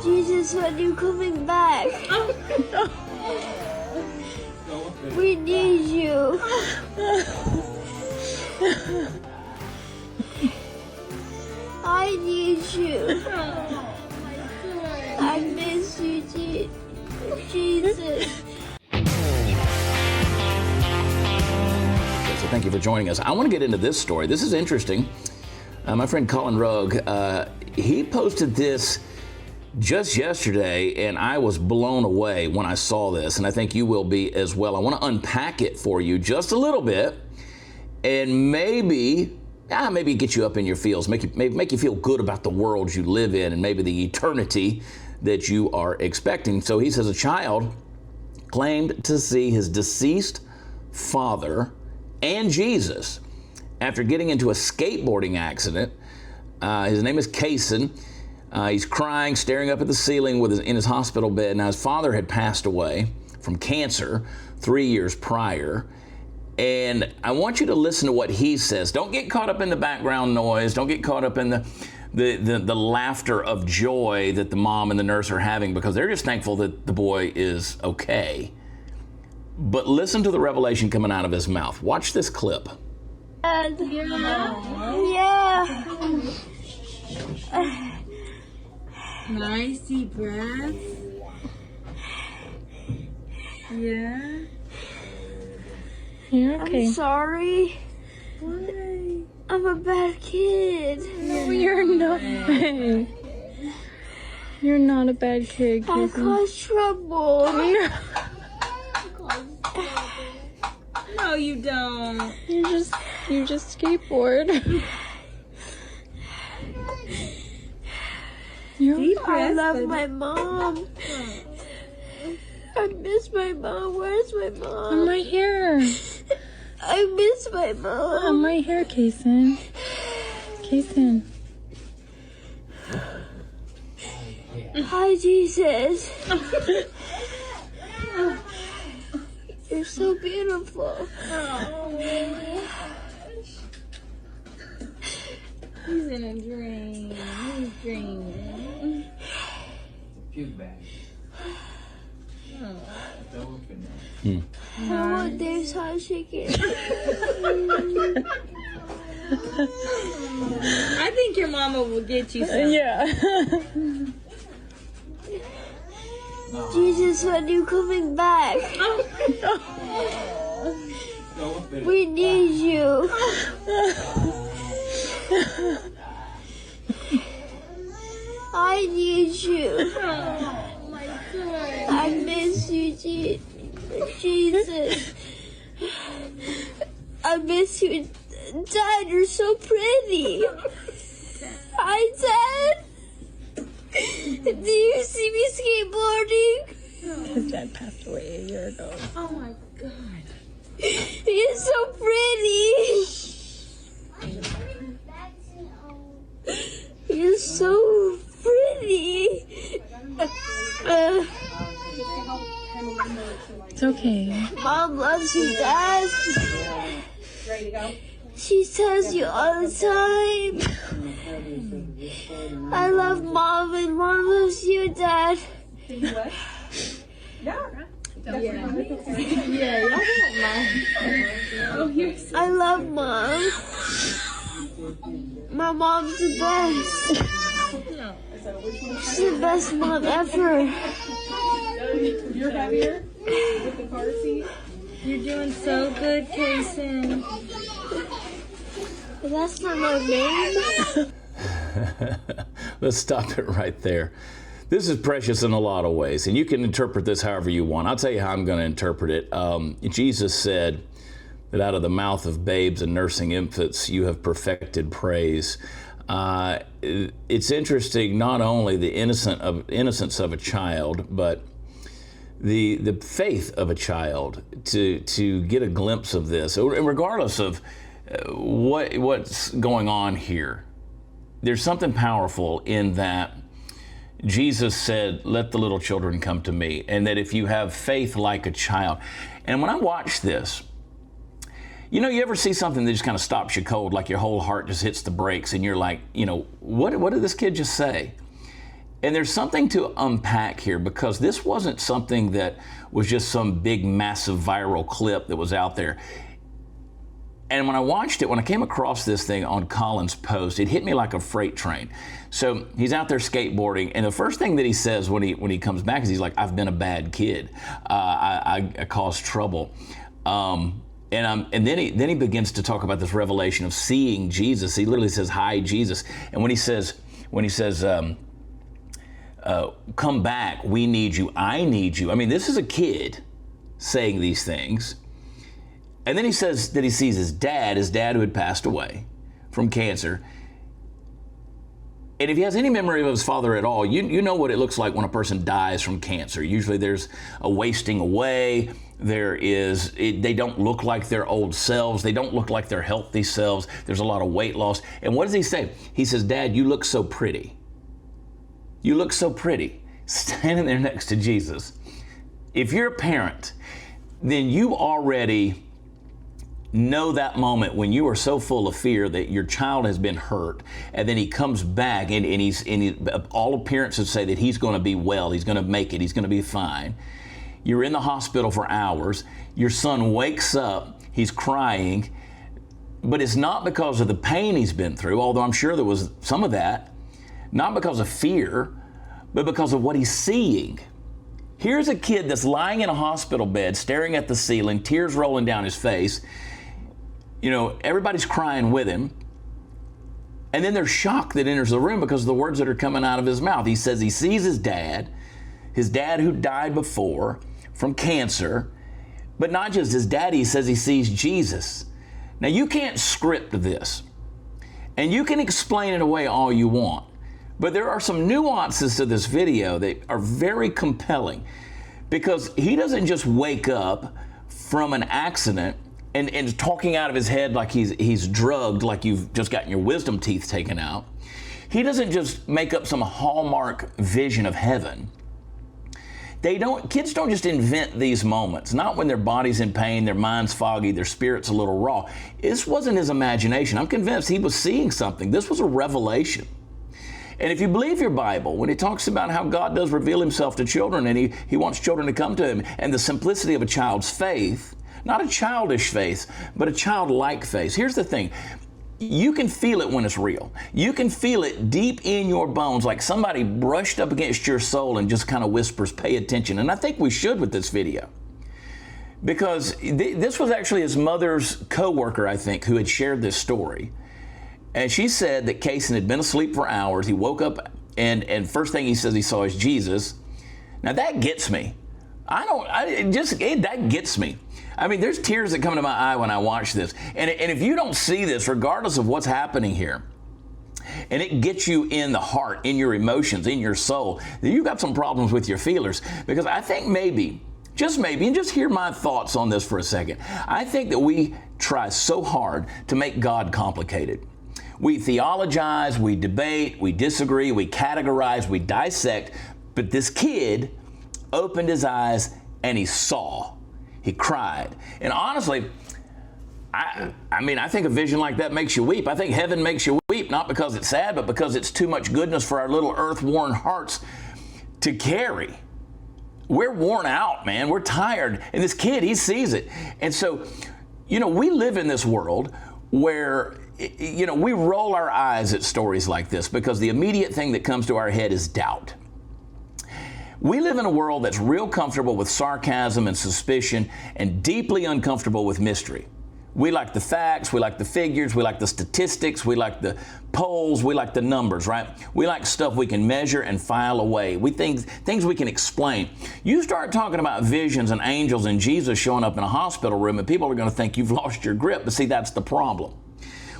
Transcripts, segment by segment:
Jesus, when you coming back? We need you. I need you. I miss you, Jesus. So thank you for joining us. I want to get into this story. This is interesting. My friend Colin Rogue, he posted this just yesterday, and I was blown away when I saw this, and I think you will be as well. I want to unpack it for you just a little bit, and maybe get you up in your feels, make you feel good about the world you live in, and maybe the eternity that you are expecting. So he says a child claimed to see his deceased father and Jesus after getting into a skateboarding accident. His name is Kason. He's crying, staring up at the ceiling in his hospital bed. Now, his father had passed away from cancer 3 years prior. And I want you to listen to what he says. Don't get caught up in the background noise. Don't get caught up in the laughter of joy that the mom and the nurse are having, because they're just thankful that the boy is okay. But listen to the revelation coming out of his mouth. Watch this clip. Yeah. Nice deep breath. Yeah. You're okay. I'm sorry. Why? I'm a bad kid. No, you're not. You're not a bad kid, I Casey. caused trouble. No, you don't. You just skateboard. Deep I breath. love my mom. I miss my mom. Where's my mom? I'm right here. I miss my I'm mom. right here, Kason. Kason. Hi, Jesus. You're so beautiful. He's in a dream. He's dreaming. Puke bag. Don't open that. I want Dave's hot chicken. I think your mama will get you some. Yeah. Jesus, when you coming back? Don't open it. We need you. I need you. Oh my God. I miss you, Jesus. I miss you. Dad, you're so pretty. Hi, Dad. Do you see me skateboarding? His dad passed away a year ago. Oh my God. You're so pretty. You're so pretty. It's okay. Mom loves you, Dad. She tells you all the time. I love Mom and Mom loves you, Dad. I love Mom. My mom's the best. She's the best mom ever. You're heavier with the car seat. You're doing so good, Kason. That's not my name. Let's stop it right there. This is precious in a lot of ways, and you can interpret this however you want. I'll tell you how I'm going to interpret it. Jesus said that out of the mouth of babes and nursing infants, you have perfected praise. It's interesting, not only the innocence of a child, but the faith of a child to get a glimpse of this, regardless of what's going on here. There's something powerful in that Jesus said, let the little children come to me, and that if you have faith like a child. And when I watch this, you know, you ever see something that just kind of stops you cold, like your whole heart just hits the brakes, and you're like, you know, what did this kid just say? And there's something to unpack here, because this wasn't something that was just some big, massive viral clip that was out there. And when I watched it, when I came across this thing on Colin's post, it hit me like a freight train. So he's out there skateboarding, and the first thing that he says when he comes back is he's like, "I've been a bad kid. I caused trouble." And then he begins to talk about this revelation of seeing Jesus. He literally says, "Hi, Jesus." And when he says, "Come back, we need you, I need you." I mean, this is a kid saying these things. And then he says that he sees his dad who had passed away from cancer. And if he has any memory of his father at all, you know what it looks like when a person dies from cancer. Usually there's a wasting away. They don't look like their old selves. They don't look like their healthy selves. There's a lot of weight loss. And what does he say? He says, "Dad, you look so pretty. You look so pretty," standing there next to Jesus. If you're a parent, then you already know that moment when you are so full of fear that your child has been hurt, and then he comes back and all appearances say that he's going to be well, he's going to make it, he's going to be fine. You're in the hospital for hours. Your son wakes up, he's crying, but it's not because of the pain he's been through, although I'm sure there was some of that, not because of fear, but because of what he's seeing. Here's a kid that's lying in a hospital bed, staring at the ceiling, tears rolling down his face. You know, everybody's crying with him. And then there's shock that enters the room because of the words that are coming out of his mouth. He says he sees his dad who died before from cancer, but not just his dad, he says he sees Jesus. Now, you can't script this, and you can explain it away all you want, but there are some nuances to this video that are very compelling, because he doesn't just wake up from an accident and talking out of his head like he's drugged, like you've just gotten your wisdom teeth taken out. He doesn't just make up some hallmark vision of heaven. Kids don't just invent these moments, not when their body's in pain, their mind's foggy, their spirit's a little raw. This wasn't his imagination. I'm convinced he was seeing something. This was a revelation. And if you believe your Bible, when it talks about how God does reveal himself to children, and he wants children to come to him, and the simplicity of a child's faith, not a childish faith, but a childlike faith. Here's the thing. You can feel it when it's real. You can feel it deep in your bones, like somebody brushed up against your soul and just kind of whispers, "Pay attention." And I think we should with this video, because this was actually his mother's coworker, I think, who had shared this story. And she said that Kaysen had been asleep for hours. He woke up, and first thing he says he saw is Jesus. Now that gets me. That gets me. I mean, there's tears that come to my eye when I watch this. And if you don't see this, regardless of what's happening here, and it gets you in the heart, in your emotions, in your soul, then you've got some problems with your feelers. Because I think maybe, and just hear my thoughts on this for a second, I think that we try so hard to make God complicated. We theologize, we debate, we disagree, we categorize, we dissect, but this kid opened his eyes and he saw. He cried. And honestly, I think a vision like that makes you weep. I think heaven makes you weep, not because it's sad, but because it's too much goodness for our little earth-worn hearts to carry. We're worn out, man. We're tired. And this kid, he sees it. And so, we live in this world where, we roll our eyes at stories like this because the immediate thing that comes to our head is doubt. We live in a world that's real comfortable with sarcasm and suspicion and deeply uncomfortable with mystery. We like the facts, we like the figures, we like the statistics, we like the polls, we like the numbers, right? We like stuff we can measure and file away. We think things we can explain. You start talking about visions and angels and Jesus showing up in a hospital room, and people are going to think you've lost your grip. But see, that's the problem.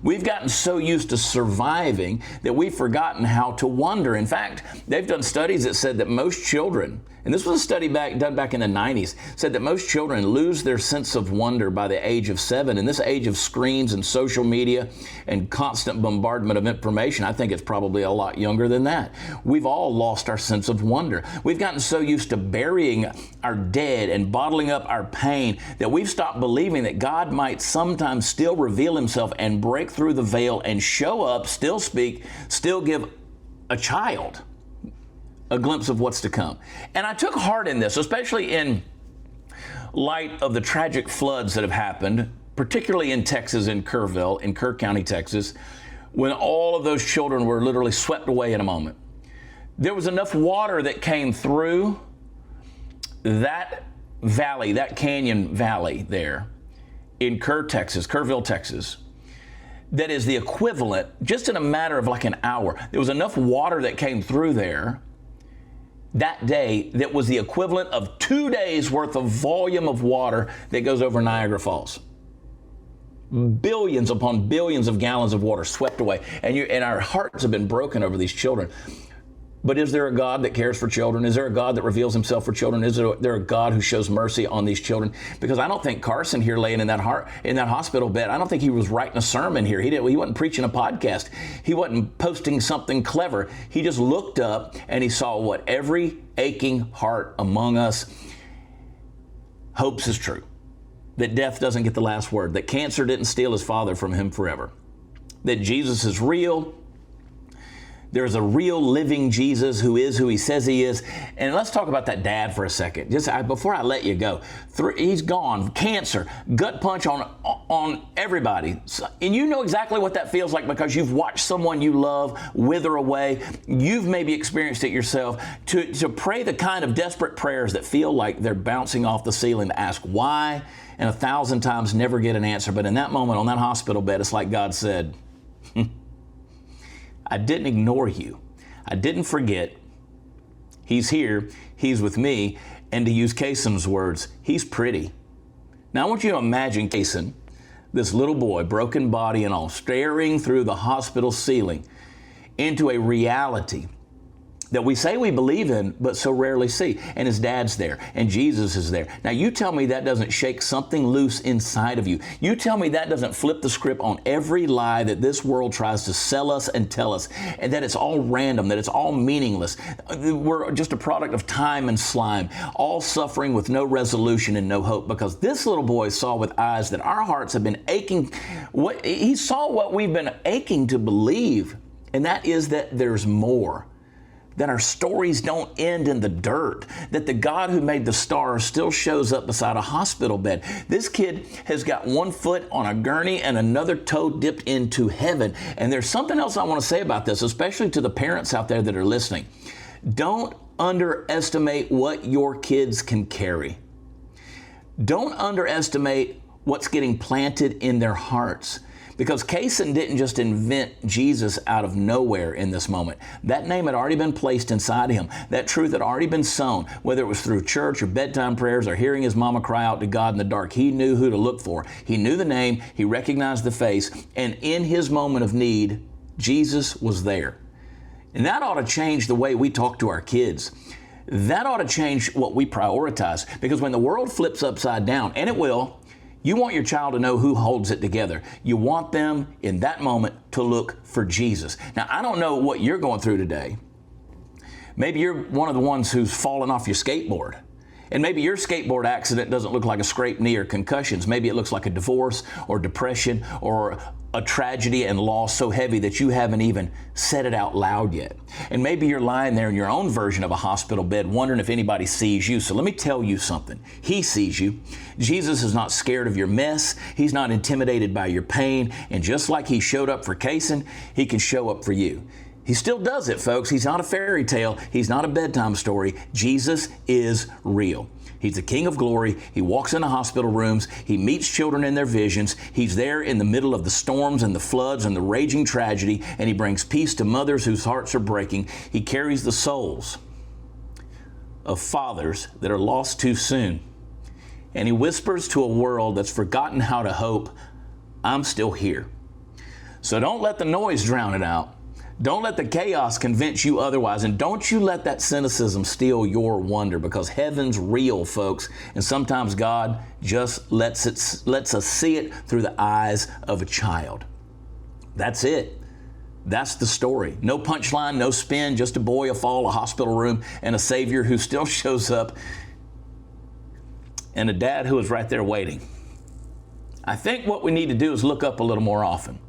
We've gotten so used to surviving that we've forgotten how to wonder. In fact, they've done studies that said that most children, and this was a study done back in the 90s, said that most children lose their sense of wonder by the age of 7. In this age of screens and social media and constant bombardment of information, I think it's probably a lot younger than that. We've all lost our sense of wonder. We've gotten so used to burying our dead and bottling up our pain that we've stopped believing that God might sometimes still reveal himself and break through the veil and show up, still speak, still give a child. a glimpse of what's to come. And I took heart in this, especially in light of the tragic floods that have happened, particularly in Texas, in Kerrville, in Kerr County, Texas, when all of those children were literally swept away in a moment. There was enough water that came through that valley, that canyon valley there in Kerrville, Texas, that is the equivalent, just in a matter of like an hour, there was enough water that came through there that day that was the equivalent of 2 days worth of volume of water that goes over Niagara Falls. Billions upon billions of gallons of water swept away. And our hearts have been broken over these children. But is there a God that cares for children? Is there a God that reveals himself for children? Is there a God who shows mercy on these children? Because I don't think Carson here laying in that hospital bed, I don't think he was writing a sermon here. He wasn't preaching a podcast. He wasn't posting something clever. He just looked up and he saw what every aching heart among us hopes is true. That death doesn't get the last word. That cancer didn't steal his father from him forever. That Jesus is real. There's a real living Jesus who is who he says he is. And let's talk about that dad for a second. Before I let you go, he's gone. Cancer, gut punch on everybody. And you know exactly what that feels like because you've watched someone you love wither away. You've maybe experienced it yourself. To pray the kind of desperate prayers that feel like they're bouncing off the ceiling to ask why, and 1,000 times never get an answer. But in that moment on that hospital bed, it's like God said, I didn't ignore you. I didn't forget. He's here. He's with me. And to use Kason's words, he's pretty. Now I want you to imagine Kason, this little boy, broken body and all, staring through the hospital ceiling into a reality that we say we believe in, but so rarely see. And his dad's there, and Jesus is there. Now, you tell me that doesn't shake something loose inside of you. You tell me that doesn't flip the script on every lie that this world tries to sell us and tell us, and that it's all random, that it's all meaningless. We're just a product of time and slime, all suffering with no resolution and no hope, because this little boy saw with eyes that our hearts have been aching. He saw what we've been aching to believe, and that is that there's more. That our stories don't end in the dirt, that the God who made the stars still shows up beside a hospital bed. This kid has got one foot on a gurney and another toe dipped into heaven. And there's something else I want to say about this, especially to the parents out there that are listening. Don't underestimate what your kids can carry. Don't underestimate what's getting planted in their hearts. Because Kason didn't just invent Jesus out of nowhere in this moment. That name had already been placed inside him. That truth had already been sown, whether it was through church or bedtime prayers or hearing his mama cry out to God in the dark. He knew who to look for. He knew the name. He recognized the face. And in his moment of need, Jesus was there. And that ought to change the way we talk to our kids. That ought to change what we prioritize. Because when the world flips upside down, and it will, you want your child to know who holds it together. You want them in that moment to look for Jesus. Now, I don't know what you're going through today. Maybe you're one of the ones who's fallen off your skateboard. And maybe your skateboard accident doesn't look like a scraped knee or concussions. Maybe it looks like a divorce or depression or a tragedy and loss so heavy that you haven't even said it out loud yet. And maybe you're lying there in your own version of a hospital bed wondering if anybody sees you. So let me tell you something. He sees you. Jesus is not scared of your mess. He's not intimidated by your pain. And just like he showed up for Kason, he can show up for you. He still does it, folks. He's not a fairy tale. He's not a bedtime story. Jesus is real. He's the King of glory. He walks into hospital rooms. He meets children in their visions. He's there in the middle of the storms and the floods and the raging tragedy, and he brings peace to mothers whose hearts are breaking. He carries the souls of fathers that are lost too soon. And he whispers to a world that's forgotten how to hope, I'm still here. So don't let the noise drown it out. Don't let the chaos convince you otherwise, and don't you let that cynicism steal your wonder, because heaven's real, folks, and sometimes God just lets us see it through the eyes of a child. That's it. That's the story. No punchline, no spin, just a boy, a fall, a hospital room, and a Savior who still shows up, and a dad who is right there waiting. I think what we need to do is look up a little more often,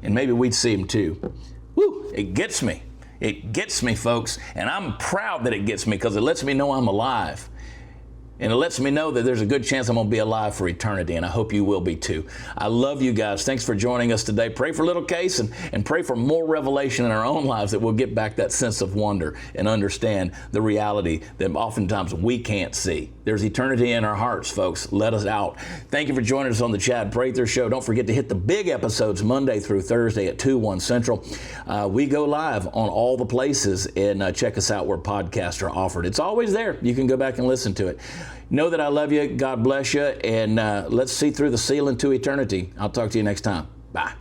and maybe we'd see him too. Woo, it gets me. It gets me, folks, and I'm proud that it gets me because it lets me know I'm alive. And it lets me know that there's a good chance I'm going to be alive for eternity, and I hope you will be too. I love you guys. Thanks for joining us today. Pray for little Case and pray for more revelation in our own lives that we'll get back that sense of wonder and understand the reality that oftentimes we can't see. There's eternity in our hearts, folks. Let us out. Thank you for joining us on the Chad Prather Show. Don't forget to hit the big episodes Monday through Thursday at 2, 1 Central. We go live on all the places, and check us out where podcasts are offered. It's always there. You can go back and listen to it. Know that I love you. God bless you. And let's see through the ceiling to eternity. I'll talk to you next time. Bye.